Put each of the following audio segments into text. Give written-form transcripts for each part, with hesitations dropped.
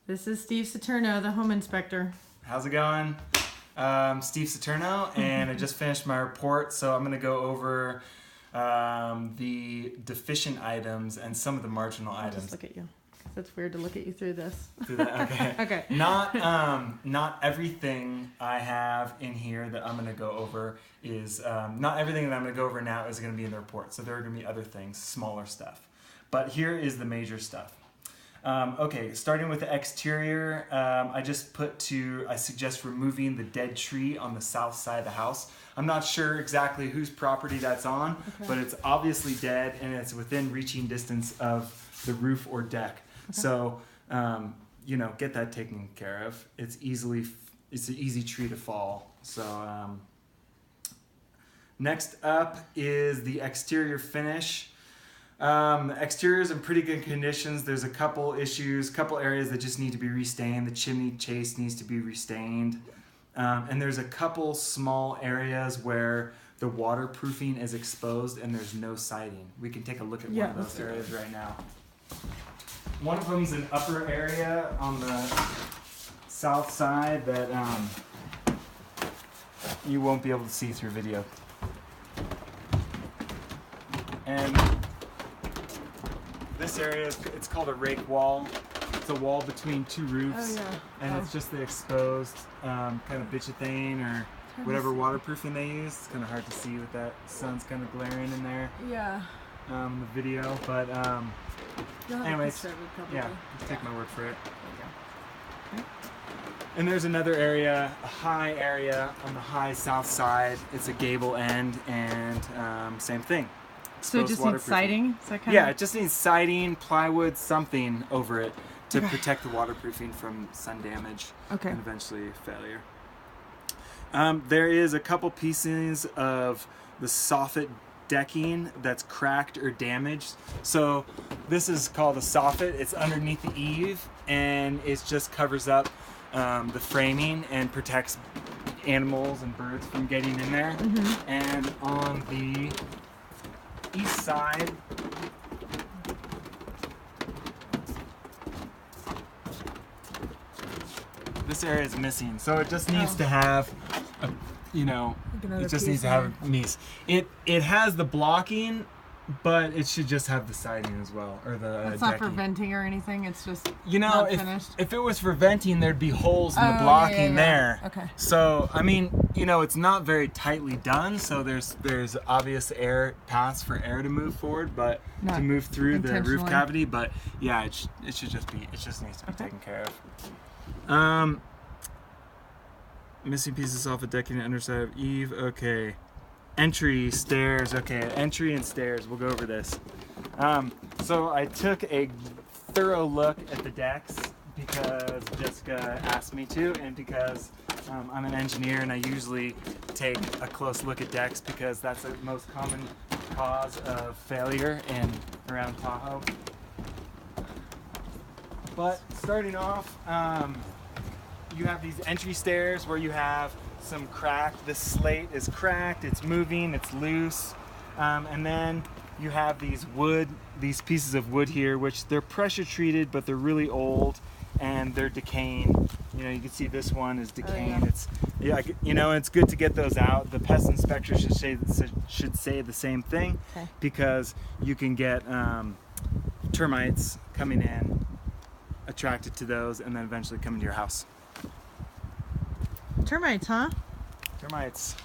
This is Steve Saturno, the home inspector. How's it going? Steve Saturno, and I just finished my report, so I'm going to go over the deficient items and some of the marginal I'll items. just look at you. It's weird to look at you through this. Through that? Okay. Okay. Not everything I have in here that I'm going to go over is, not everything that I'm going to go over now is going to be in the report. So there are going to be other things, smaller stuff. But here is the major stuff. Okay, starting with the exterior, I suggest removing the dead tree on the south side of the house. I'm not sure exactly whose property that's on, but it's obviously dead and it's within reaching distance of the roof or deck. Okay. So, get that taken care of. It's an easy tree to fall. So, next up is the exterior finish. Exterior is in pretty good conditions. There's a couple areas that just need to be restained. The chimney chase needs to be restained. And there's a couple small areas where the waterproofing is exposed and there's no siding. We can take a look at one of those areas right now. One of them is an upper area on the south side that you won't be able to see through video. And this area, it's called a rake wall. It's a wall between two roofs, and it's just the exposed kind of bitchethane or whatever waterproofing they use. It's kind of hard to see with that sun's kind of glaring in there. Yeah. The video, but anyways, yeah, just take my word for it. Okay. And there's another area, a high area on the high south side. It's a gable end, and same thing. So it just needs siding? It just needs siding, plywood, something over it to protect the waterproofing from sun damage and eventually failure. There is a couple pieces of the soffit decking that's cracked or damaged. So this is called a soffit. It's underneath the eave, and it just covers up the framing and protects animals and birds from getting in there. Mm-hmm. And on the east side, this area is missing, so it just needs to have it just needs to have a piece. It has the blocking, but it should just have the siding as well, or the It's not for venting or anything, it's just if it was for venting, there'd be holes in the blocking there. Okay. So it's not very tightly done, so there's obvious air paths for air to move forward, but to move through the roof cavity. But yeah, it just needs to be taken care of. Missing pieces off the decking and underside of eave. Okay. Entry, stairs. Okay, entry and stairs. We'll go over this. So I took a thorough look at the decks because Jessica asked me to, and because I'm an engineer and I usually take a close look at decks because that's the most common cause of failure around Tahoe. But starting off, you have these entry stairs where you have some crack. This slate is cracked, it's moving, it's loose. And then you have these pieces of wood here, which they're pressure treated, but they're really old and they're decaying. You can see this one is decaying. It's good to get those out. The pest inspector should say the same thing, because you can get termites coming in, attracted to those, and then eventually come into your house. Termites, huh? Termites.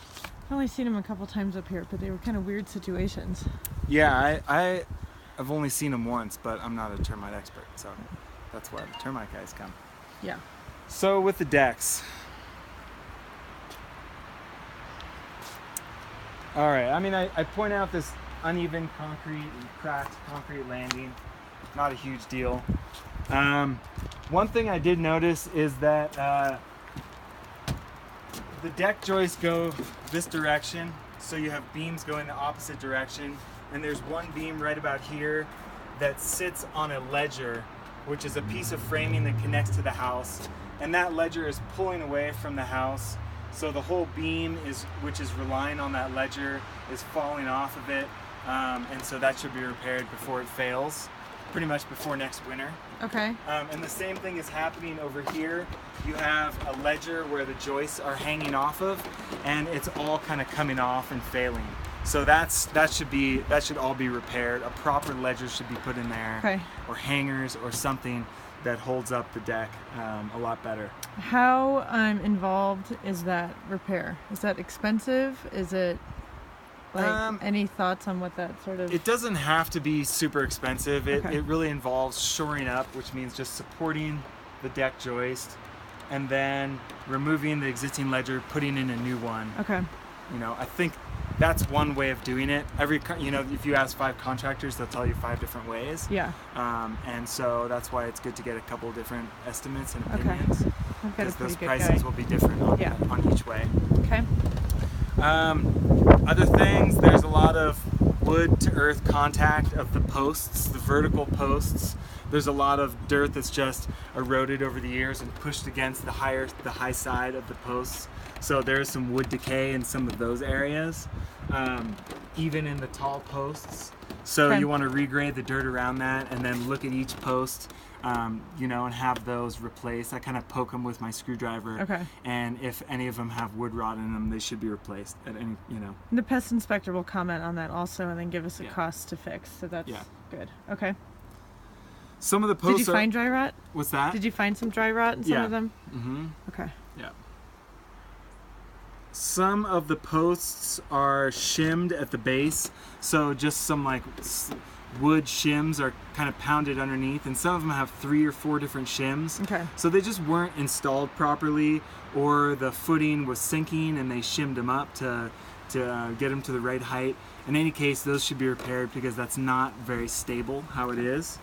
I've only seen them a couple times up here, but they were kind of weird situations. Yeah, I've only seen them once, but I'm not a termite expert, so that's why the termite guys come. Yeah. So with the decks. All right, I point out this uneven cracked concrete landing. Not a huge deal. One thing I did notice is that the deck joists go this direction, so you have beams going the opposite direction, and there's one beam right about here that sits on a ledger, which is a piece of framing that connects to the house, and that ledger is pulling away from the house, so the whole beam which is relying on that ledger is falling off of it, and so that should be repaired before it fails. pretty much before next winter. Okay. And the same thing is happening over here. You have a ledger where the joists are hanging off of, and it's all kind of coming off and failing. So that should all be repaired. A proper ledger should be put in there, Okay. or hangers or something that holds up the deck a lot better. How involved is that repair? Is that expensive? Is it like any thoughts on what that sort of? It doesn't have to be super expensive. It Okay. really involves shoring up, which means just supporting the deck joist, and then removing the existing ledger, putting in a new one. Okay. You know, I think that's one way of doing it. If you ask 5 contractors, they'll tell you 5 different ways. Yeah. And so that's why it's good to get a couple different estimates and Okay. opinions, I've got a because those pretty good pricings guy. will be different on each way. Okay. Other things, there's a lot of wood to earth contact of the posts, the vertical posts. There's a lot of dirt that's just eroded over the years and pushed against the high side of the posts. So there's some wood decay in some of those areas, even in the tall posts. So Okay. you want to regrade the dirt around that, and then look at each post, and have those replaced. I kind of poke them with my screwdriver, Okay. and if any of them have wood rot in them, they should be replaced at any. The pest inspector will comment on that also, and then give us a Yeah. cost to fix. So that's Yeah. good. Okay. Some of the posts Did you find dry rot? What's that? Did you find some dry rot in some Yeah. of them? Mm-hmm. Okay. Yeah. Some of the posts are shimmed at the base, so just some wood shims are kind of pounded underneath, and some of them have 3 or 4 different shims. Okay. So they just weren't installed properly, or the footing was sinking and they shimmed them up to get them to the right height. In any case, those should be repaired because that's not very stable how it is.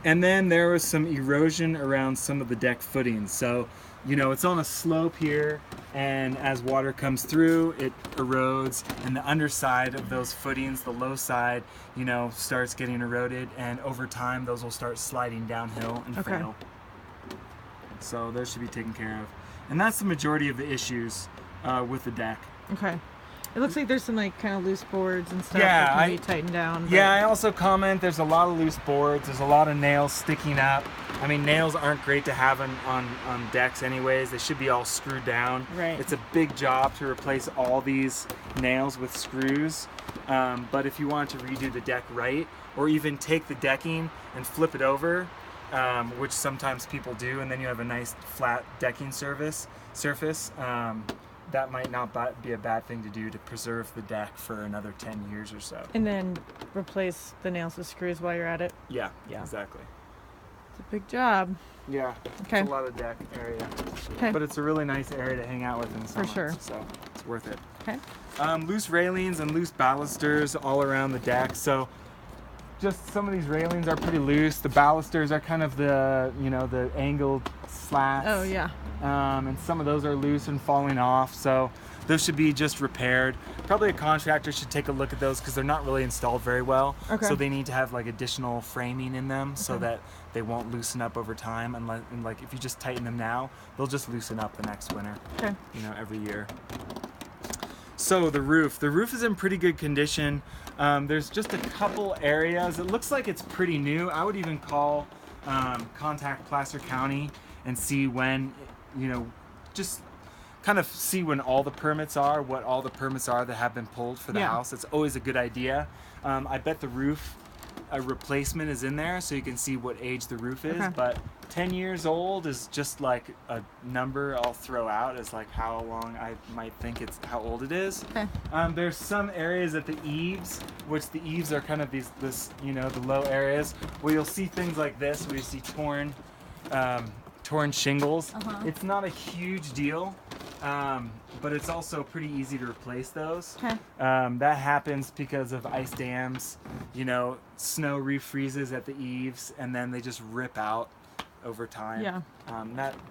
And then there was some erosion around some of the deck footings. So, it's on a slope here, and as water comes through, it erodes, and the underside of those footings, the low side, starts getting eroded, and over time, those will start sliding downhill and Okay. fail. So those should be taken care of. And that's the majority of the issues with the deck. Okay. It looks like there's some kind of loose boards and stuff Yeah, that can be tightened down. Yeah, I also comment there's a lot of loose boards. There's a lot of nails sticking up. I mean, nails aren't great to have on decks anyways. They should be all screwed down. Right. It's a big job to replace all these nails with screws. But if you want to redo the deck right, or even take the decking and flip it over, which sometimes people do, and then you have a nice flat decking surface, that might not be a bad thing to do to preserve the deck for another 10 years or so. And then replace the nails with screws while you're at it. Yeah, Yeah. exactly. It's a big job. Yeah, Okay. it's a lot of deck area. Okay. But it's a really nice area to hang out with in the summer. sure. So it's worth it. Okay. Loose railings and loose balusters all around the deck. So just some of these railings are pretty loose. The balusters are kind of the angled slats. Oh yeah. And some of those are loose and falling off, so those should be just repaired. Probably a contractor should take a look at those because they're not really installed very well. Okay. So they need to have additional framing in them so Okay. that they won't loosen up over time. And if you just tighten them now, they'll just loosen up the next winter. Okay. Every year. So the roof is in pretty good condition. There's just a couple areas. It looks like it's pretty new. I would even contact Placer County and see when, just kind of see when all the permits are, what all the permits are that have been pulled for the Yeah. house. It's always a good idea. I bet the roof replacement is in there so you can see what age the roof is, Okay. but 10 years old is just a number I'll throw out as how long I might think how old it is. Okay. There's some areas at the eaves, which the eaves are kind of the low areas, where you'll see things like this, where you see torn shingles. Uh-huh. It's not a huge deal, but it's also pretty easy to replace those. Okay. That happens because of ice dams. Snow refreezes at the eaves, and then they just rip out over time. Yeah.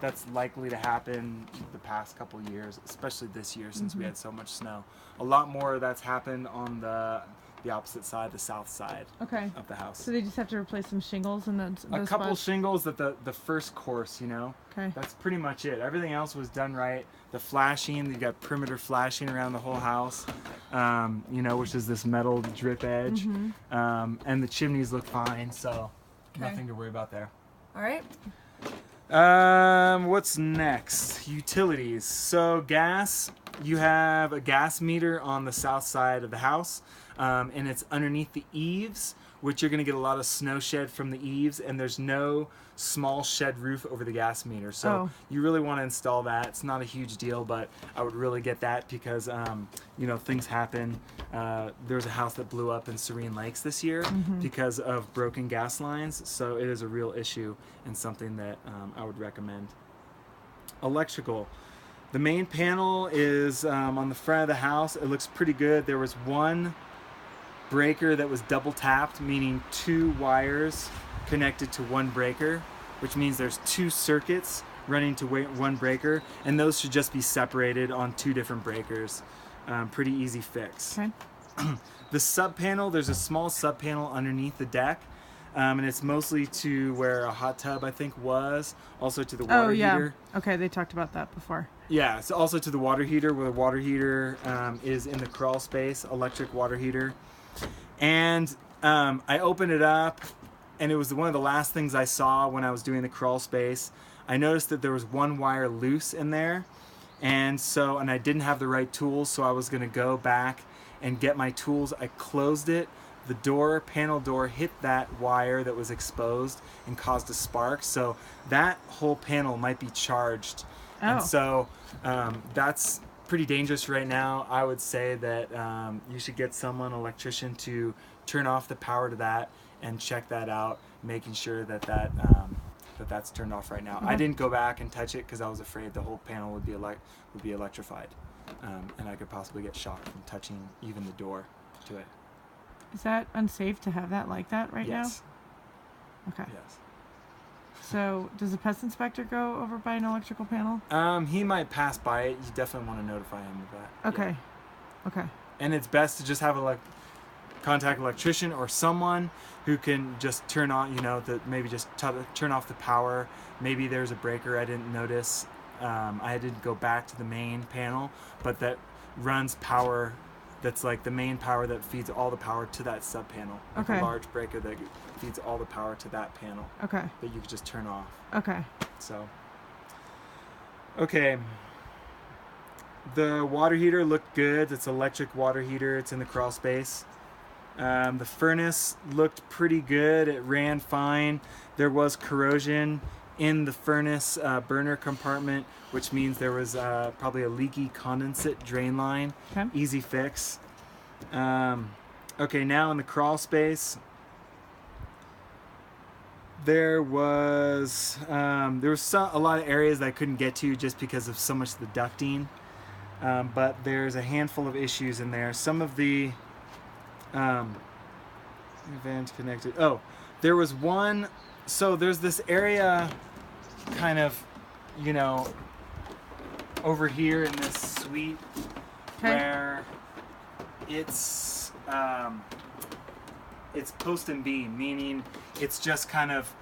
That's likely to happen the past couple years, especially this year since we had so much snow. A lot more of that's happened on the opposite side, the south side Okay. of the house. So they just have to replace some shingles and those A couple spots? shingles at the first course, Okay. That's pretty much it. Everything else was done right. The flashing, you got perimeter flashing around the whole house. you know, which is this metal drip edge. Mm-hmm. And the chimneys look fine, so Okay. nothing to worry about there. All right. What's next? Utilities. So gas, you have a gas meter on the south side of the house, and it's underneath the eaves, which you're going to get a lot of snow shed from the eaves, and there's no small shed roof over the gas meter. So you really want to install that. It's not a huge deal, but I would really get that because, you know, things happen. There was a house that blew up in Serene Lakes this year because of broken gas lines. So it is a real issue and something that I would recommend. Electrical. The main panel is on the front of the house. It looks pretty good. There was one breaker that was double tapped, meaning 2 wires connected to one breaker, which means there's 2 circuits running to one breaker, and those should just be separated on 2 different breakers. Pretty easy fix. Okay. The sub panel, there's a small sub panel underneath the deck, and it's mostly to where a hot tub I think was, also to the water heater. Okay, they talked about that before. Yeah, it's also to the water heater, where the water heater is in the crawl space, electric water heater. And I opened it up, and it was one of the last things I saw when I was doing the crawl space. I noticed that there was 1 wire loose in there, and I didn't have the right tools, so I was going to go back and get my tools. I closed it. The panel door hit that wire that was exposed and caused a spark. So that whole panel might be charged. Oh. And so that's pretty dangerous right now. I would say that you should get someone, an electrician, to turn off the power to that and check that out, making sure that that's turned off right now. I didn't go back and touch it because I was afraid the whole panel would be electrified, and I could possibly get shocked from touching even the door to it. Is that unsafe to have that like that right Yes. now? Okay. Yes. So does the pest inspector go over by an electrical panel? He might pass by it. You definitely want to notify him of that. Okay. Yeah. Okay. And it's best to just have contact an electrician or someone who can just turn on, maybe just turn off the power. Maybe there's a breaker I didn't notice. I didn't go back to the main panel, but that runs power. That's like the main power that feeds all the power to that sub panel. Like Okay. a large breaker that feeds all the power to that panel. Okay. That you could just turn off. Okay. So, okay. The water heater looked good. It's an electric water heater. It's in the crawl space. The furnace looked pretty good. It ran fine. There was corrosion in the furnace burner compartment, which means there was probably a leaky condensate drain line. Okay. Easy fix. Okay, now in the crawl space, there was a lot of areas that I couldn't get to just because of so much of the ducting. But there's a handful of issues in there. Some of the vans connected. Oh, there was one. So there's this area kind of, over here in this suite where it's post and beam, meaning it's just kind of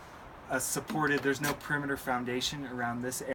supported. There's no perimeter foundation around this area.